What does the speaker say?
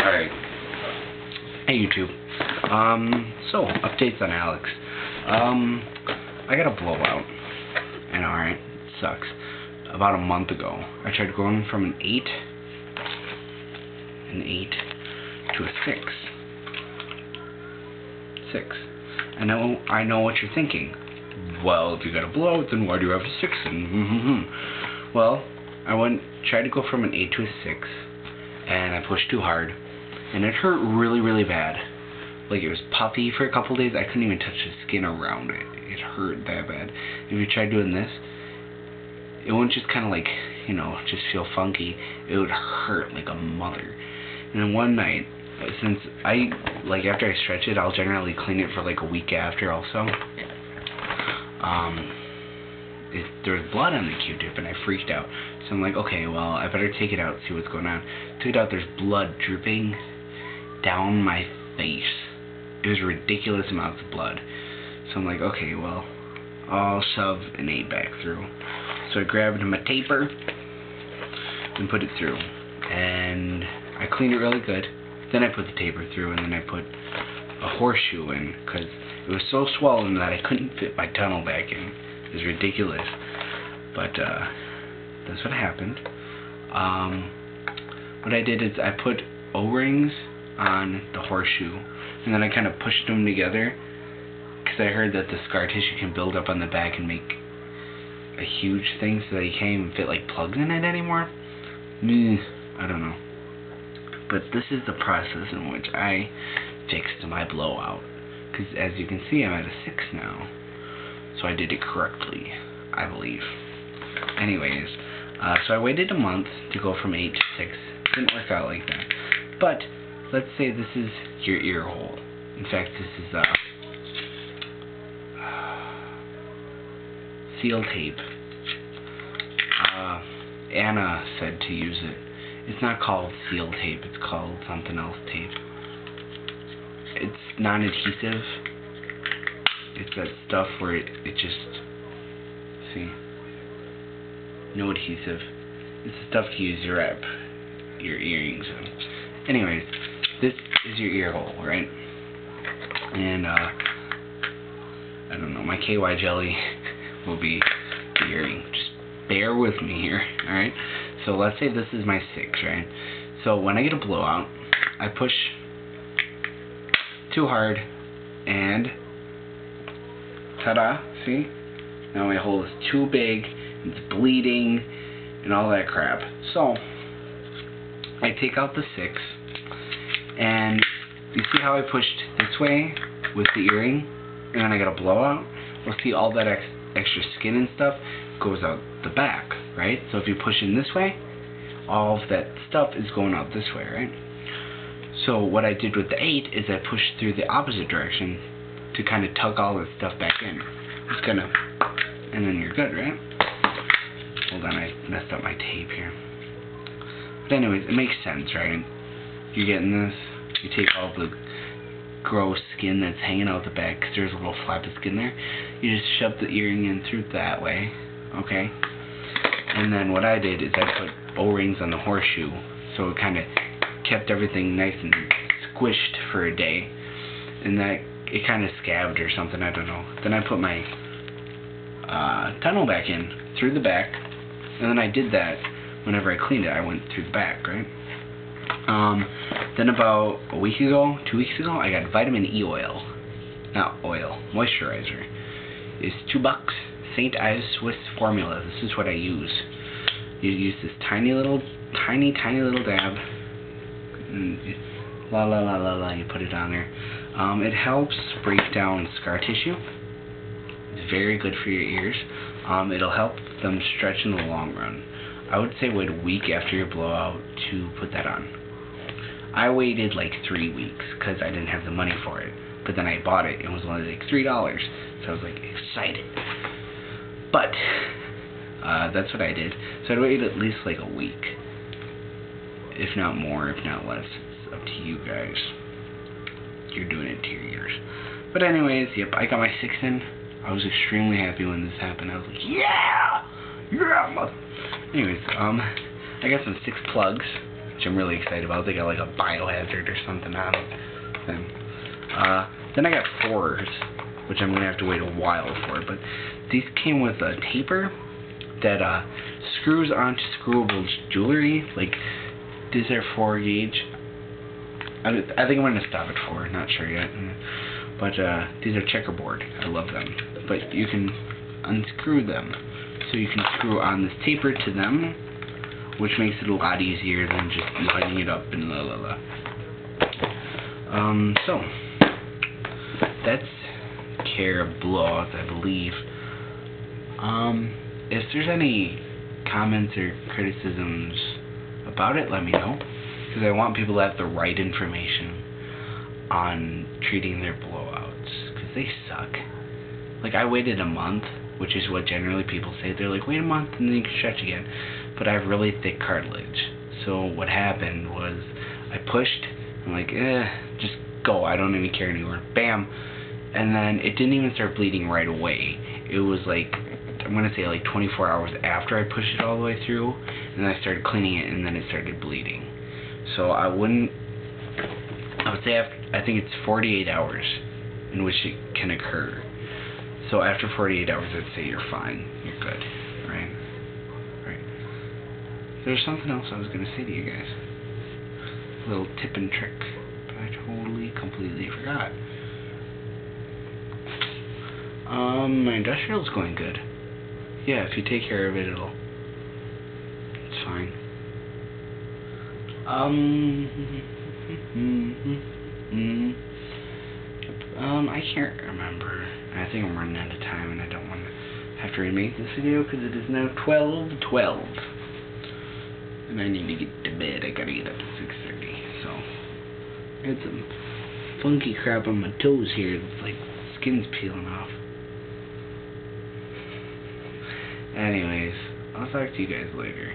Alright. Hey YouTube. So updates on Alex. I got a blowout. I know, right? It sucks. About a month ago, I tried going from an 8 to a 6. 6. I know what you're thinking. Well, if you got a blowout, then why do you have a 6? Well, I tried to go from an 8 to a 6, and I pushed too hard, and it hurt really, really bad. Like, it was puffy for a couple days. I couldn't even touch the skin around it. It hurt that bad. If you tried doing this, it wouldn't just kind of like, you know, just feel funky. It would hurt like a mother. And then one night, since after I stretch it, I'll generally clean it for like a week after also. There was blood on the Q-tip, and I freaked out. So I'm like, okay, well, I better take it out, see what's going on. Took it out, there's blood dripping down my face. It was ridiculous amounts of blood. So I'm like, okay, well, I'll shove an 8 back through. So I grabbed my taper and put it through. And I cleaned it really good. Then I put the taper through, and then I put a horseshoe in, because it was so swollen that I couldn't fit my tunnel back in. It was ridiculous. But that's what happened. What I did is I put O-rings on the horseshoe, and then I kind of pushed them together, because I heard that the scar tissue can build up on the back and make a huge thing so that you can't even fit like plugs in it anymore. I don't know. But this is the process in which I fixed my blowout, because as you can see, I'm at a 6 now. So I did it correctly, I believe. Anyways, so I waited a month to go from 8 to 6. Didn't work out like that. But let's say this is your ear hole. In fact, this is seal tape. Anna said to use it. It's not called seal tape, it's called something else tape. It's non-adhesive. It's that stuff where it just, see, no adhesive. It's the stuff to use your earrings in. Anyways, this is your ear hole, right? And I don't know, my KY jelly will be the earring. Just bear with me here, alright? So let's say this is my 6, right? So when I get a blowout, I push too hard, and ta-da, see? Now my hole is too big, it's bleeding, and all that crap. So I take out the 6, and you see how I pushed this way with the earring, and then I got a blowout? Well, see, all that extra skin and stuff goes out the back, right? So if you push in this way, all of that stuff is going out this way, right? So what I did with the 8 is I pushed through the opposite direction to kind of tug all this stuff back in. Just gonna, and then you're good, right? Hold on, I messed up my tape here. But anyways, it makes sense, right? You're getting this, you take all the gross skin that's hanging out the back, because there's a little flap of skin there. You just shove the earring in through that way, okay? And then what I did is I put O-rings on the horseshoe, so it kind of kept everything nice and squished for a day. And that, it kind of scabbed or something, I don't know. Then I put my tunnel back in, through the back, and then I did that whenever I cleaned it. I went through the back, right? Then about a week ago, 2 weeks ago, I got vitamin E oil. Not oil, moisturizer. It's $2. St. Ives Swiss formula. This is what I use. You use this tiny little dab. And you put it on there. It helps break down scar tissue. It's very good for your ears. It'll help them stretch in the long run. I would say wait a week after your blowout to put that on. I waited like 3 weeks because I didn't have the money for it. But then I bought it. It was only like $3. So I was like excited. But that's what I did. So I waited at least like a week. If not more, if not less. It's up to you guys. You're doing it to your ears. But anyways, yep, I got my 6 in. I was extremely happy when this happened. I was like, yeah! Yeah, mother. Anyways, I got some 6 plugs. which I'm really excited about. They got like a biohazard or something on them. Then I got 4s, which I'm going to have to wait a while for. But these came with a taper that screws onto screwable jewelry. Like, these are 4 gauge. I think I'm going to stop at 4, not sure yet. But these are checkerboard. I love them. But you can unscrew them. So you can screw on this taper to them, which makes it a lot easier than just lining it up and la la la. So that's care of blowouts, I believe. If there's any comments or criticisms about it, let me know, because I want people to have the right information on treating their blowouts, because they suck. Like, I waited a month, which is what generally people say. They're like, wait a month and then you can stretch again. But I have really thick cartilage. So what happened was I pushed. I'm like, just go. I don't even care anymore. Bam. And then it didn't even start bleeding right away. It was like, I'm going to say like 24 hours after I pushed it all the way through. And then I started cleaning it and then it started bleeding. So I would say I think it's 48 hours in which it can occur. So after 48 hours, I'd say you're fine. You're good, right? Right. There's something else I was going to say to you guys. A little tip and trick. But I totally, completely forgot. My industrial's going good. Yeah, if you take care of it, it's fine. I can't remember. I think I'm running out of time and I don't want to have to remake this video because it is now 12:12. And I need to get to bed. I gotta get up at 6:30. So, I had some funky crap on my toes here. It's like skin's peeling off. Anyways, I'll talk to you guys later.